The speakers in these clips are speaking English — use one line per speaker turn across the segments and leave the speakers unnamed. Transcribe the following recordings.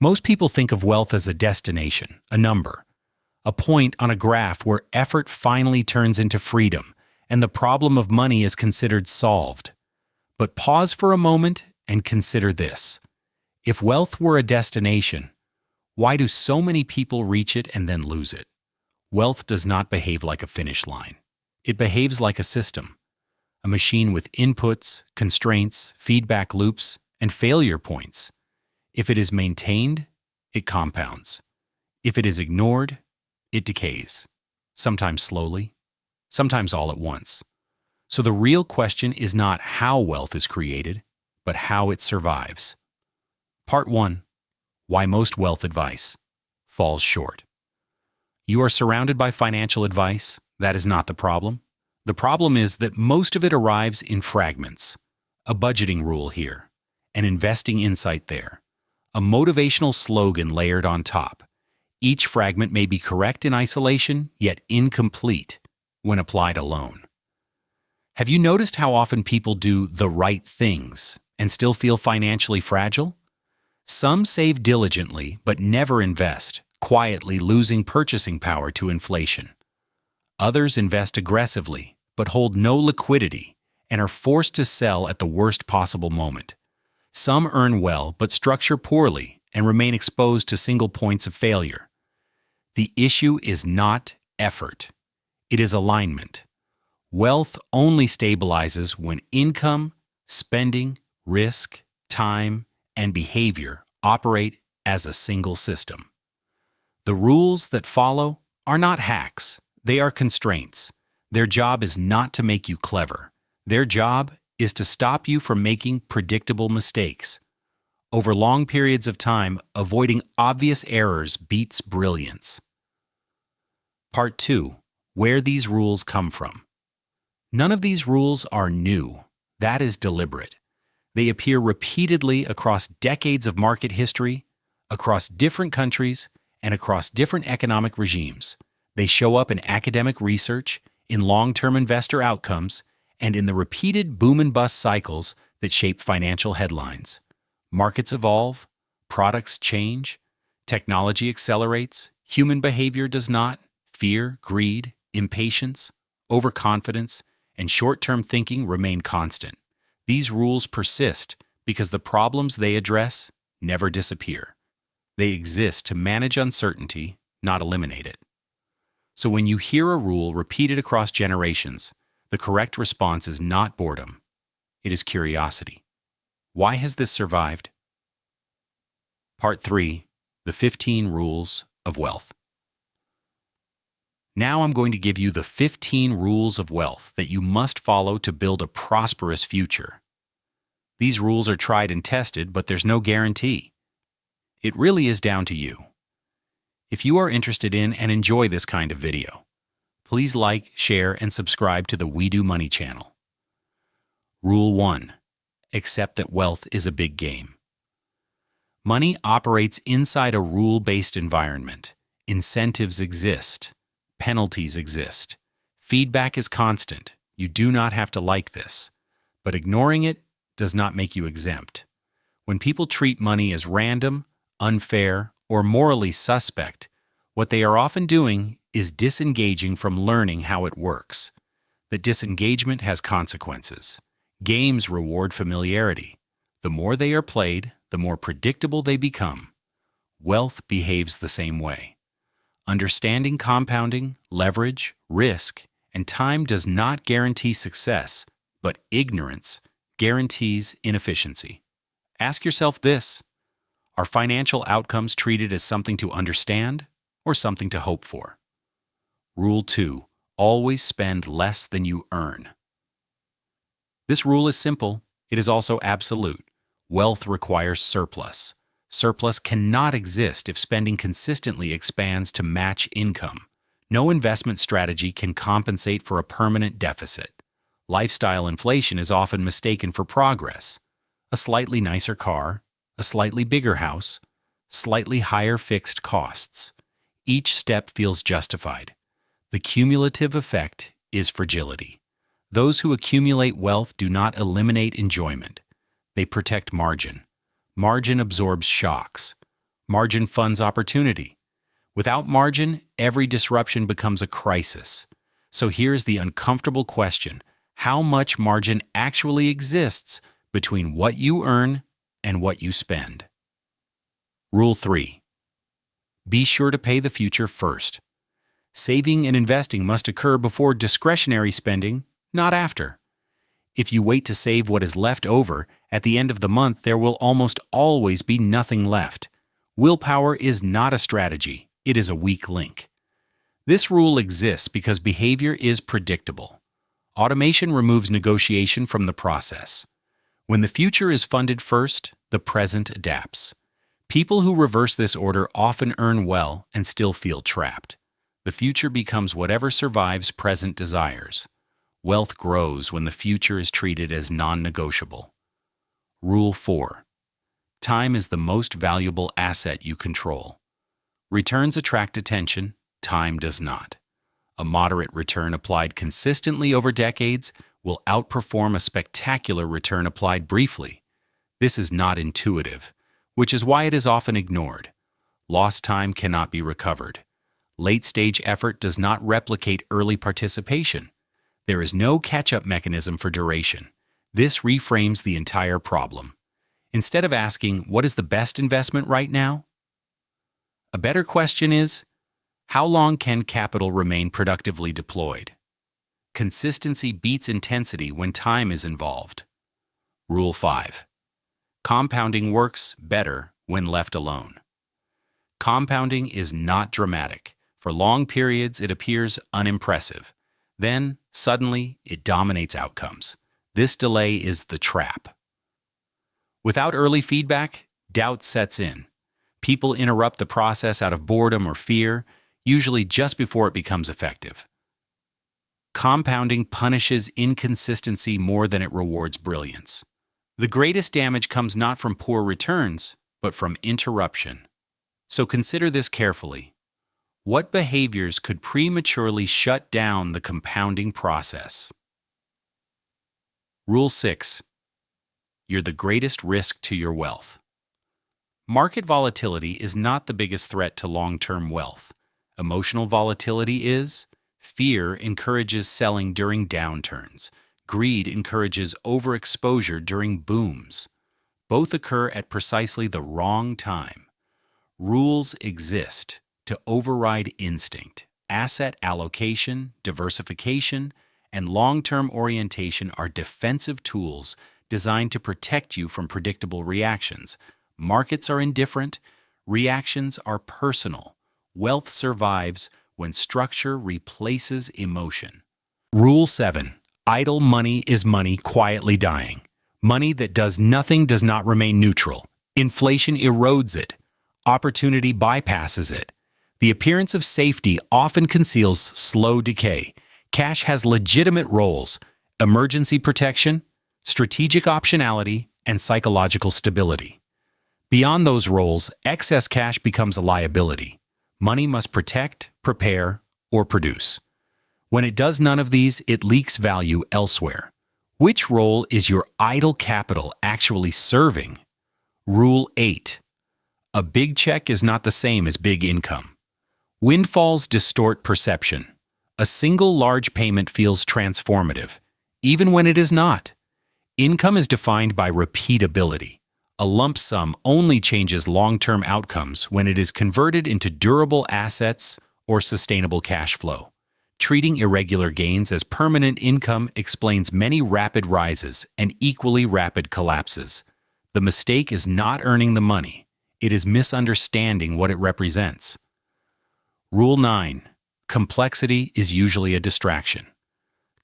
Most people think of wealth as a destination, a number, a point on a graph where effort finally turns into freedom and the problem of money is considered solved. But pause for a moment and consider this. If wealth were a destination, why do so many people reach it and then lose it? Wealth does not behave like a finish line. It behaves like a system, a machine with inputs, constraints, feedback loops, and failure points. If it is maintained, it compounds. If it is ignored, it decays, sometimes slowly, sometimes all at once. So the real question is not how wealth is created, but how it survives. Part 1. Why most wealth advice falls short. You are surrounded by financial advice. That is not the problem. The problem is that most of it arrives in fragments. A budgeting rule here, an investing insight there, a motivational slogan layered on top. Each fragment may be correct in isolation, yet incomplete when applied alone. Have you noticed how often people do the right things and still feel financially fragile? Some save diligently but never invest, quietly losing purchasing power to inflation. Others invest aggressively but hold no liquidity and are forced to sell at the worst possible moment. Some earn well but structure poorly and remain exposed to single points of failure. The issue is not effort. It is alignment. Wealth only stabilizes when income, spending, risk, time, and behavior operate as a single system. The rules that follow are not hacks. They are constraints. Their job is not to make you clever. Their job is to stop you from making predictable mistakes. Over long periods of time, avoiding obvious errors beats brilliance. Part 2. Where these rules come from. None of these rules are new. That is deliberate. They appear repeatedly across decades of market history, across different countries, and across different economic regimes. They show up in academic research, in long-term investor outcomes, and in the repeated boom and bust cycles that shape financial headlines. Markets evolve, products change, technology accelerates, human behavior does not. Fear, greed, impatience, overconfidence, and short-term thinking remain constant. These rules persist because the problems they address never disappear. They exist to manage uncertainty, not eliminate it. So when you hear a rule repeated across generations, the correct response is not boredom. It is curiosity. Why has this survived? Part 3. The 15 Rules of Wealth. Now I'm going to give you the 15 rules of wealth that you must follow to build a prosperous future. These rules are tried and tested, but there's no guarantee. It really is down to you. If you are interested in and enjoy this kind of video, please like, share, and subscribe to the We Do Money channel. Rule 1. Accept that wealth is a big game. Money operates inside a rule-based environment. Incentives exist. Penalties exist. Feedback is constant. You do not have to like this, but ignoring it does not make you exempt. When people treat money as random, unfair, or morally suspect, what they are often doing is disengaging from learning how it works. That disengagement has consequences. Games reward familiarity. The more they are played, the more predictable they become. Wealth behaves the same way. Understanding compounding, leverage, risk, and time does not guarantee success, but ignorance guarantees inefficiency. Ask yourself this: are financial outcomes treated as something to understand or something to hope for? Rule 2. Always spend less than you earn. This rule is simple. It is also absolute. Wealth requires surplus. Surplus cannot exist if spending consistently expands to match income. No investment strategy can compensate for a permanent deficit. Lifestyle inflation is often mistaken for progress. A slightly nicer car, a slightly bigger house, slightly higher fixed costs. Each step feels justified. The cumulative effect is fragility. Those who accumulate wealth do not eliminate enjoyment. They protect margin. Margin absorbs shocks. Margin funds opportunity. Without margin, every disruption becomes a crisis. So here's the uncomfortable question: how much margin actually exists between what you earn and what you spend? Rule 3. Be sure to pay the future first. Saving and investing must occur before discretionary spending, not after. If you wait to save what is left over, at the end of the month there will almost always be nothing left. Willpower is not a strategy, it is a weak link. This rule exists because behavior is predictable. Automation removes negotiation from the process. When the future is funded first, the present adapts. People who reverse this order often earn well and still feel trapped. The future becomes whatever survives present desires. Wealth grows when the future is treated as non-negotiable. Rule 4. Time is the most valuable asset you control. Returns attract attention, time does not. A moderate return applied consistently over decades will outperform a spectacular return applied briefly. This is not intuitive, which is why it is often ignored. Lost time cannot be recovered. Late-stage effort does not replicate early participation. There is no catch-up mechanism for duration. This reframes the entire problem. Instead of asking, what is the best investment right now? A better question is, how long can capital remain productively deployed? Consistency beats intensity when time is involved. Rule 5. Compounding works better when left alone. Compounding is not dramatic. For long periods, it appears unimpressive. Then, suddenly, it dominates outcomes. This delay is the trap. Without early feedback, doubt sets in. People interrupt the process out of boredom or fear, usually just before it becomes effective. Compounding punishes inconsistency more than it rewards brilliance. The greatest damage comes not from poor returns, but from interruption. So consider this carefully. What behaviors could prematurely shut down the compounding process? Rule 6. You're the greatest risk to your wealth. Market volatility is not the biggest threat to long-term wealth. Emotional volatility is. Fear encourages selling during downturns. Greed encourages overexposure during booms. Both occur at precisely the wrong time. Rules exist to override instinct. Asset allocation, diversification, and long-term orientation are defensive tools designed to protect you from predictable reactions. Markets are indifferent. Reactions are personal. Wealth survives when structure replaces emotion. Rule 7. Idle money is money quietly dying. Money that does nothing does not remain neutral. Inflation erodes it. Opportunity bypasses it. The appearance of safety often conceals slow decay. Cash has legitimate roles: emergency protection, strategic optionality, and psychological stability. Beyond those roles, excess cash becomes a liability. Money must protect, prepare, or produce. When it does none of these, it leaks value elsewhere. Which role is your idle capital actually serving? Rule 8. A big check is not the same as big income. Windfalls distort perception. A single large payment feels transformative, even when it is not. Income is defined by repeatability. A lump sum only changes long-term outcomes when it is converted into durable assets or sustainable cash flow. Treating irregular gains as permanent income explains many rapid rises and equally rapid collapses. The mistake is not earning the money. It is misunderstanding what it represents. Rule 9. Complexity is usually a distraction.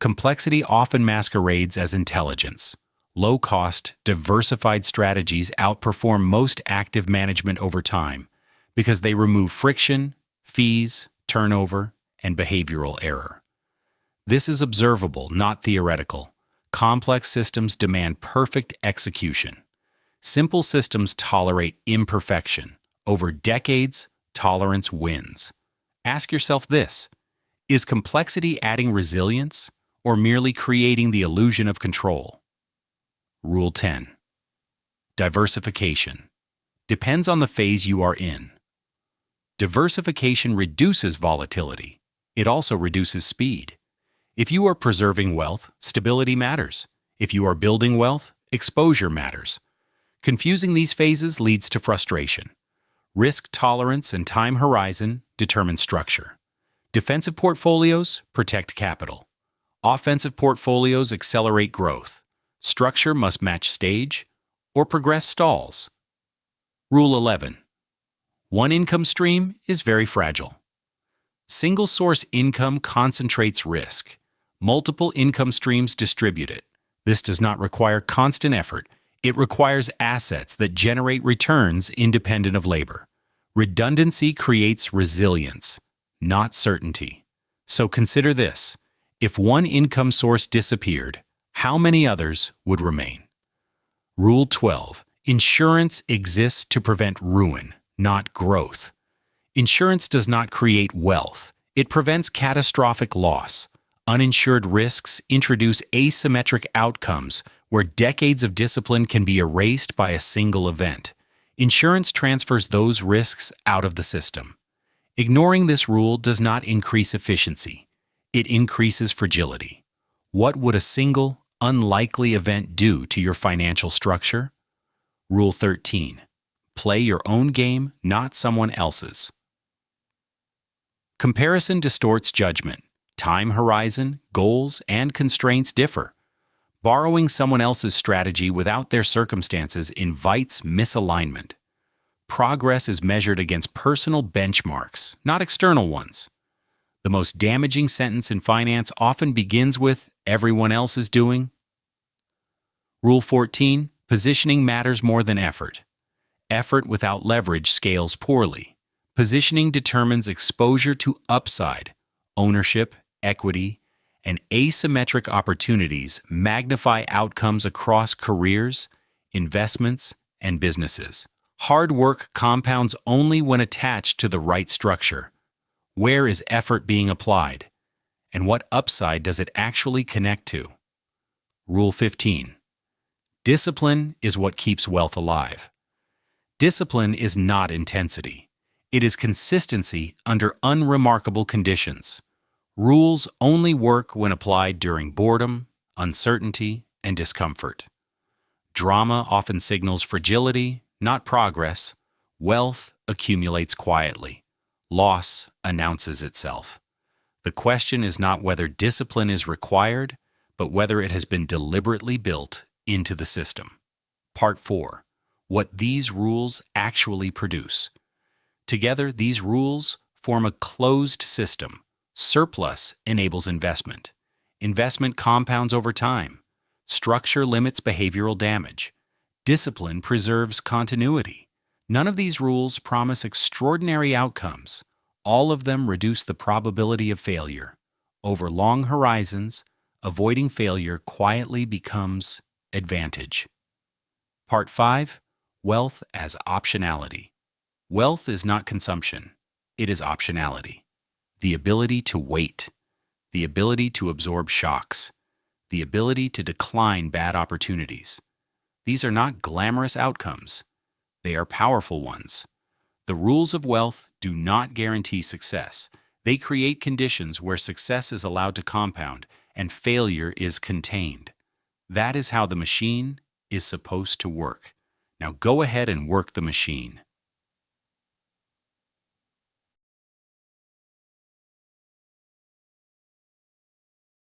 Complexity often masquerades as intelligence. Low-cost, diversified strategies outperform most active management over time because they remove friction, fees, turnover, and behavioral error. This is observable, not theoretical. Complex systems demand perfect execution. Simple systems tolerate imperfection. Over decades, tolerance wins. Ask yourself this: is complexity adding resilience or merely creating the illusion of control? Rule 10. Diversification. Depends on the phase you are in. Diversification reduces volatility. It also reduces speed. If you are preserving wealth, stability matters. If you are building wealth, exposure matters. Confusing these phases leads to frustration. Risk tolerance and time horizon determine structure. Defensive portfolios protect capital. Offensive portfolios accelerate growth. Structure must match stage, or progress stalls. Rule 11. One income stream is very fragile. Single source income concentrates risk. Multiple income streams distribute it. This does not require constant effort. It requires assets that generate returns independent of labor. Redundancy creates resilience, not certainty. So consider this. If one income source disappeared, how many others would remain? Rule 12. Insurance exists to prevent ruin, not growth. Insurance does not create wealth. It prevents catastrophic loss. Uninsured risks introduce asymmetric outcomes where decades of discipline can be erased by a single event. Insurance transfers those risks out of the system. Ignoring this rule does not increase efficiency. It increases fragility. What would a single, unlikely event do to your financial structure? Rule 13. Play your own game, not someone else's. Comparison distorts judgment. Time horizon, goals, and constraints differ. Borrowing someone else's strategy without their circumstances invites misalignment. Progress is measured against personal benchmarks, not external ones. The most damaging sentence in finance often begins with, "Everyone else is doing." Rule 14. Positioning matters more than effort. Effort without leverage scales poorly. Positioning determines exposure to upside, ownership, equity, and asymmetric opportunities magnify outcomes across careers, investments, and businesses. Hard work compounds only when attached to the right structure. Where is effort being applied? And what upside does it actually connect to? Rule 15. Discipline is what keeps wealth alive. Discipline is not intensity. It is consistency under unremarkable conditions. Rules only work when applied during boredom, uncertainty, and discomfort. Drama often signals fragility, not progress. Wealth accumulates quietly. Loss announces itself. The question is not whether discipline is required, but whether it has been deliberately built into the system. Part 4. What these rules actually produce. Together, these rules form a closed system. Surplus enables investment. Investment compounds over time. Structure limits behavioral damage. Discipline preserves continuity. None of these rules promise extraordinary outcomes. All of them reduce the probability of failure. Over long horizons, avoiding failure quietly becomes advantage. Part 5. Wealth as optionality. Wealth is not consumption. It is optionality. The ability to wait. The ability to absorb shocks. The ability to decline bad opportunities. These are not glamorous outcomes. They are powerful ones. The rules of wealth do not guarantee success. They create conditions where success is allowed to compound and failure is contained. That is how the machine is supposed to work. Now go ahead and work the machine.